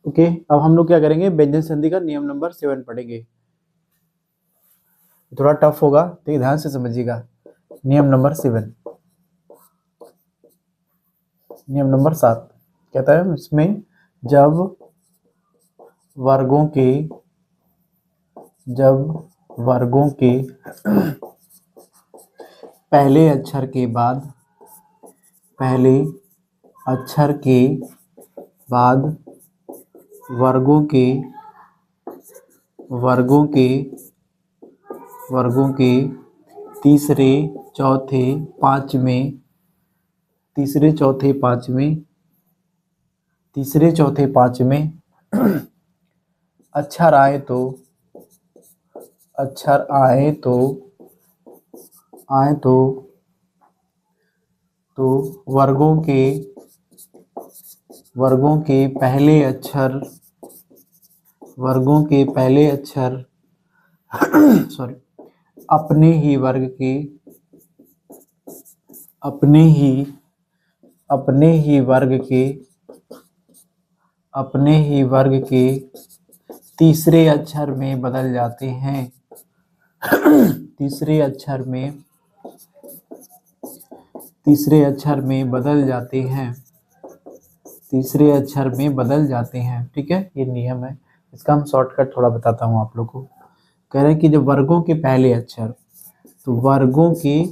Okay, अब हम लोग क्या करेंगे, व्यंजन संधि का नियम नंबर 7 पढ़ेंगे। थोड़ा टफ होगा, ठीक है, ध्यान से समझिएगा। नियम नंबर 7, नियम नंबर 7 कहता है इसमें, जब वर्गों के पहले अक्षर के बाद वर्गों के तीसरे चौथे पांचवें अक्षर आए तो वर्गों के पहले अक्षर सॉरी अपने ही वर्ग के तीसरे अक्षर में बदल जाते हैं। तीसरे अक्षर में बदल जाते हैं। ठीक है, ये नियम है। इसका हम शॉर्टकट थोड़ा बताता हूँ आप लोग को। कह रहे हैं कि जब वर्गों के पहले अक्षर, तो वर्गों के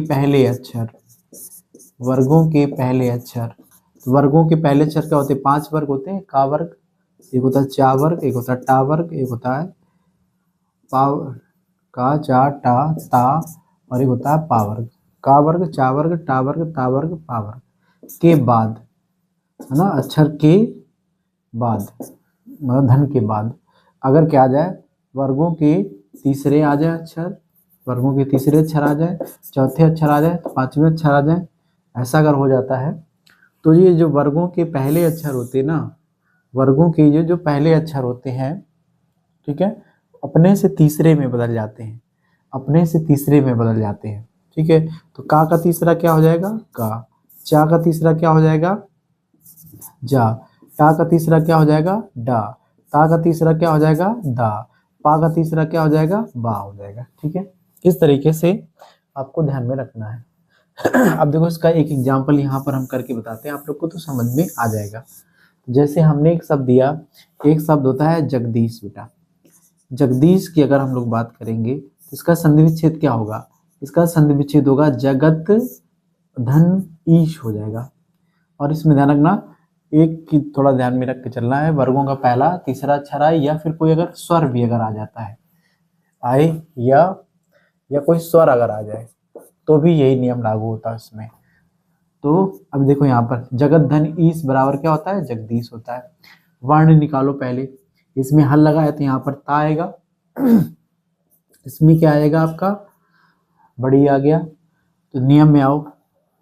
पहले अक्षर क्या होते हैं? 5 वर्ग होते हैं। का वर्ग, एक होता है चा वर्ग, एक होता है टा वर्ग, एक होता है का चा टा ता, और एक होता है पा वर्ग। का वर्ग, चा वर्ग, टा वर्ग, ता वर्ग, पा वर्ग के बाद, है ना, अक्षर के बाद, मतलब धन के बाद अगर क्या आ जाए, वर्गों के तीसरे आ जाए अक्षर, आ जाए, चौथे अक्षर आ जाए, तो पांचवें अक्षर आ जाए, ऐसा अगर हो जाता है तो ये जो वर्गों के पहले अक्षर होते हैं ना, वर्गों के ये जो पहले अक्षर होते हैं, ठीक है, अपने से तीसरे में बदल जाते हैं। ठीक है, तो का तीसरा क्या हो जाएगा? का। चा का तीसरा क्या हो जाएगा? जा। टा का तीसरा क्या हो जाएगा? डा। ता का तीसरा क्या हो जाएगा? दा। पा का तीसरा क्या हो जाएगा? बा हो जाएगा। ठीक है, इस तरीके से आपको ध्यान में रखना है। अब देखो, इसका एक एग्जाम्पल यहाँ पर हम करके बताते हैं, आप लोग को तो समझ में आ जाएगा। जैसे हमने एक शब्द दिया, एक शब्द होता है जगदीश। बेटा, जगदीश की अगर हम लोग बात करेंगे तो इसका संधि विच्छेद क्या होगा? इसका संधि विच्छेद होगा जगत धन ईश हो जाएगा। और इसमें ध्यान रखना, एक की थोड़ा ध्यान में रख के चलना है, वर्गों का पहला तीसरा अक्षर आए, या फिर कोई अगर स्वर भी अगर आ जाता है, आए या कोई स्वर अगर आ जाए, तो भी यही नियम लागू होता है इसमें। तो अब देखो यहाँ पर जगत धन ईश बराबर क्या होता है? जगदीश होता है। वर्ण निकालो पहले, इसमें हल लगाए तो यहाँ पर ता आएगा, इसमें क्या आएगा आपका? बड़ी आ गया। तो नियम में आओ,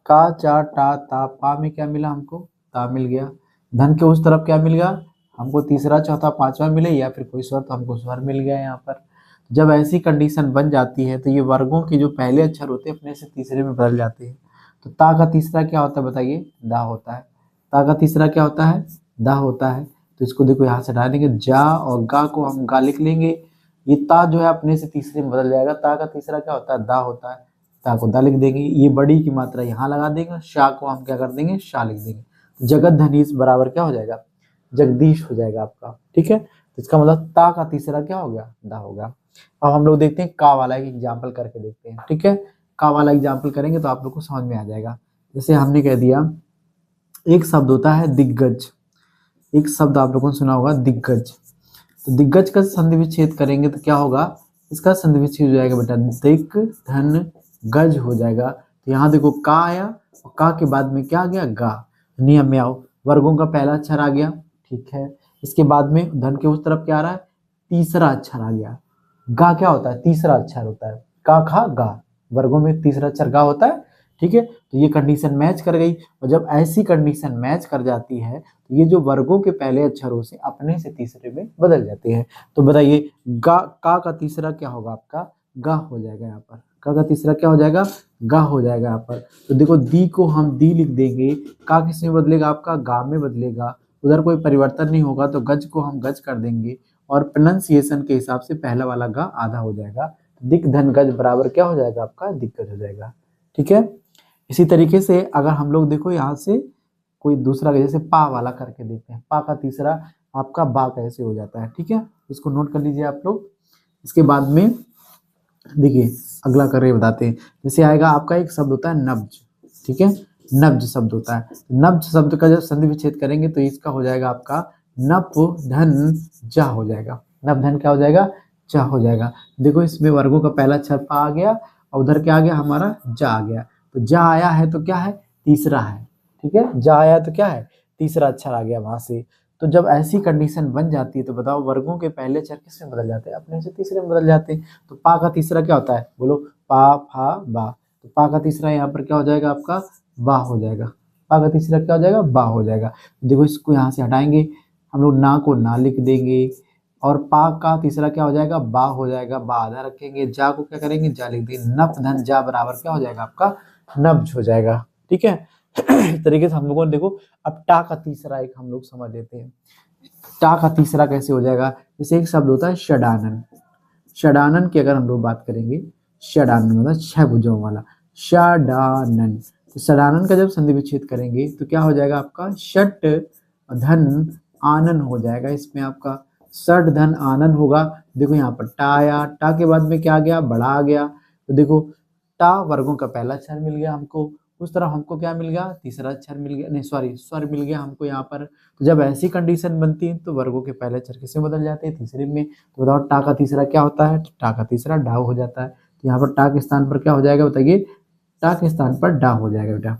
का चा टा ता पा में क्या मिला हमको? ता मिल गया। धन के उस तरफ क्या मिल गया हमको? तीसरा चौथा पांचवा मिले, या फिर कोई स्वर, तो हमको स्वर मिल गया यहाँ पर। जब ऐसी कंडीशन बन जाती है तो ये वर्गों के जो पहले अक्षर होते हैं अपने से तीसरे में बदल जाते हैं। तो ता का तीसरा क्या होता है बताइए? दा होता है। ता का तीसरा क्या होता है? दा होता है। तो इसको देखो यहाँ से हटा देंगे, जा और गा को हम गा लिख लेंगे। ये ता जो है अपने से तीसरे में बदल जाएगा। ता का तीसरा क्या होता है? दा होता है। ता को दा लिख देंगे, ये बड़ी की मात्रा यहाँ लगा देंगे, शाह को हम क्या कर देंगे? शाह लिख देंगे। जगत धनीश बराबर क्या हो जाएगा? जगदीश हो जाएगा आपका। ठीक है, तो इसका मतलब ता का तीसरा क्या हो गया? दा होगा। अब हम लोग देखते हैं का वाला एक एग्जाम्पल करके देखते हैं। ठीक है, का वाला एग्जाम्पल करेंगे तो आप लोग को समझ में आ जाएगा। जैसे हमने कह दिया, एक शब्द होता है दिग्गज। एक शब्द आप लोगों ने सुना होगा दिग्गज। तो दिग्गज का संधि विच्छेद करेंगे तो क्या होगा? इसका संधि विच्छेद हो जाएगा बेटा दिक धन गज हो जाएगा। तो यहाँ देखो का आया, और का के बाद में क्या आ गया? गा। नियम में आओ, वर्गों का पहला अक्षर आ गया, ठीक है, इसके बाद में धन के उस तरफ क्या आ रहा है? तीसरा अक्षर आ गया। गा क्या होता है? तीसरा अक्षर होता है। का खा गा, वर्गों में तीसरा अक्षर गा होता है। ठीक है, तो ये कंडीशन मैच कर गई। और जब ऐसी कंडीशन मैच कर जाती है तो ये जो वर्गों के पहले अक्षरों से अपने से तीसरे में बदल जाते हैं। तो बताइए, गा का तीसरा क्या होगा आपका? गा हो जाएगा यहाँ पर। का तीसरा क्या हो जाएगा? गा हो जाएगा यहाँ पर। तो देखो दी को हम दी लिख देंगे, का किस में बदलेगा आपका? गा में बदलेगा। उधर कोई परिवर्तन नहीं होगा तो गज को हम गज कर देंगे और प्रोनाउंसिएशन के हिसाब से पहला वाला गा आधा हो जाएगा। दिक धन गज बराबर क्या हो जाएगा आपका दिग्गज हो जाएगा। ठीक है, इसी तरीके से अगर हम लोग देखो यहाँ से कोई दूसरा जैसे पा वाला करके देखते हैं, पा का तीसरा आपका बा कैसे हो जाता है। ठीक है, इसको नोट कर लीजिए आप लोग। इसके बाद में देखिए अगला करके बताते हैं। जैसे आएगा आपका एक शब्द होता है नब्ज। ठीक है, नब्ज शब्द होता है। नब्ज शब्द का जब संधि विच्छेद करेंगे तो इसका हो जाएगा आपका नप धन जा हो जाएगा। नप धन क्या हो जाएगा जा हो जाएगा। देखो इसमें वर्गों का पहला अक्षर पा आ गया और उधर क्या आ गया हमारा जा आ गया। तो जा आया है तो क्या है तीसरा है। ठीक है, जा आया तो क्या है तीसरा अक्षर आ गया वहां से। तो जब ऐसी कंडीशन बन जाती है तो बताओ वर्गों के पहले अक्षर किस में बदल जाते हैं अपने से तीसरे में बदल जाते हैं। तो पा का तीसरा क्या होता है बोलो पा फा बा। तो पा का तीसरा यहाँ पर क्या हो जाएगा आपका बा हो जाएगा। पा का तीसरा क्या हो जाएगा बा हो जाएगा। देखो इसको यहाँ से हटाएंगे हम लोग ना को ना लिख देंगे और पा का तीसरा क्या हो जाएगा बा हो जाएगा। बा आधा रखेंगे जा को क्या करेंगे जा लिख देंगे। नप धन जा बराबर क्या हो जाएगा आपका नब्ज हो जाएगा। ठीक है, इस तरीके से हम लोगों ने देखो। अब टा का तीसरा एक हम लोग समझ लेते हैं। टा का तीसरा कैसे हो जाएगा। जैसे एक शब्द होता है षडानन। षडानन की अगर हम लोग बात करेंगे षडानन मतलब 6 भुजाओं वाला षडानन। तो षडानन का जब संधि विच्छेद करेंगे तो क्या हो जाएगा आपका षट धन आनन हो जाएगा। इसमें आपका षट धन आनन होगा। देखो यहाँ पर टा आया, टा के बाद में क्या आ गया बड़ा आ गया। तो देखो टा वर्गों का पहला अक्षर मिल गया हमको, उस तरह हमको क्या मिल गया तीसरा अक्षर मिल गया, नहीं सॉरी स्वर मिल गया हमको यहाँ पर। तो जब ऐसी कंडीशन बनती है तो वर्गों के पहले अक्षर किसमें बदल जाते हैं तीसरे में। तो बताओ टा का तीसरा क्या होता है टा का तीसरा डा हो जाता है। तो यहाँ पर टा के स्थान पर क्या हो जाएगा बताइए टा के स्थान पर डा हो जाएगा बेटा।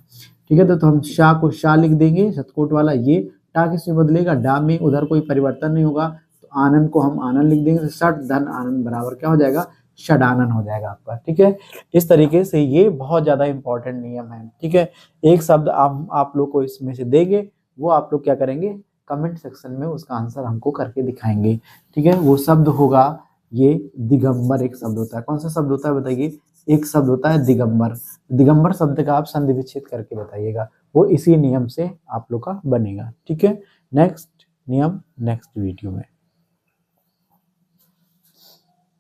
ठीक है, तो हम शाह को शाह लिख देंगे शतकोट वाला। ये टा किसमें बदलेगा डा में, उधर कोई परिवर्तन नहीं होगा। तो आनंद को हम आनंद लिख देंगे। षट धन आनंद बराबर क्या हो जाएगा षडानन हो जाएगा आपका। ठीक है, इस तरीके से ये बहुत ज्यादा इंपॉर्टेंट नियम है। ठीक है, एक शब्द आप लोग को इसमें से देंगे, वो आप लोग क्या करेंगे कमेंट सेक्शन में उसका आंसर हमको करके दिखाएंगे। ठीक है, वो शब्द होगा ये दिगंबर एक शब्द होता है। कौन सा शब्द होता है बताइए एक शब्द होता है दिगंबर। दिगंबर शब्द का आप संधि विच्छेद करके बताइएगा, वो इसी नियम से आप लोग का बनेगा। ठीक है, नेक्स्ट नियम नेक्स्ट वीडियो में।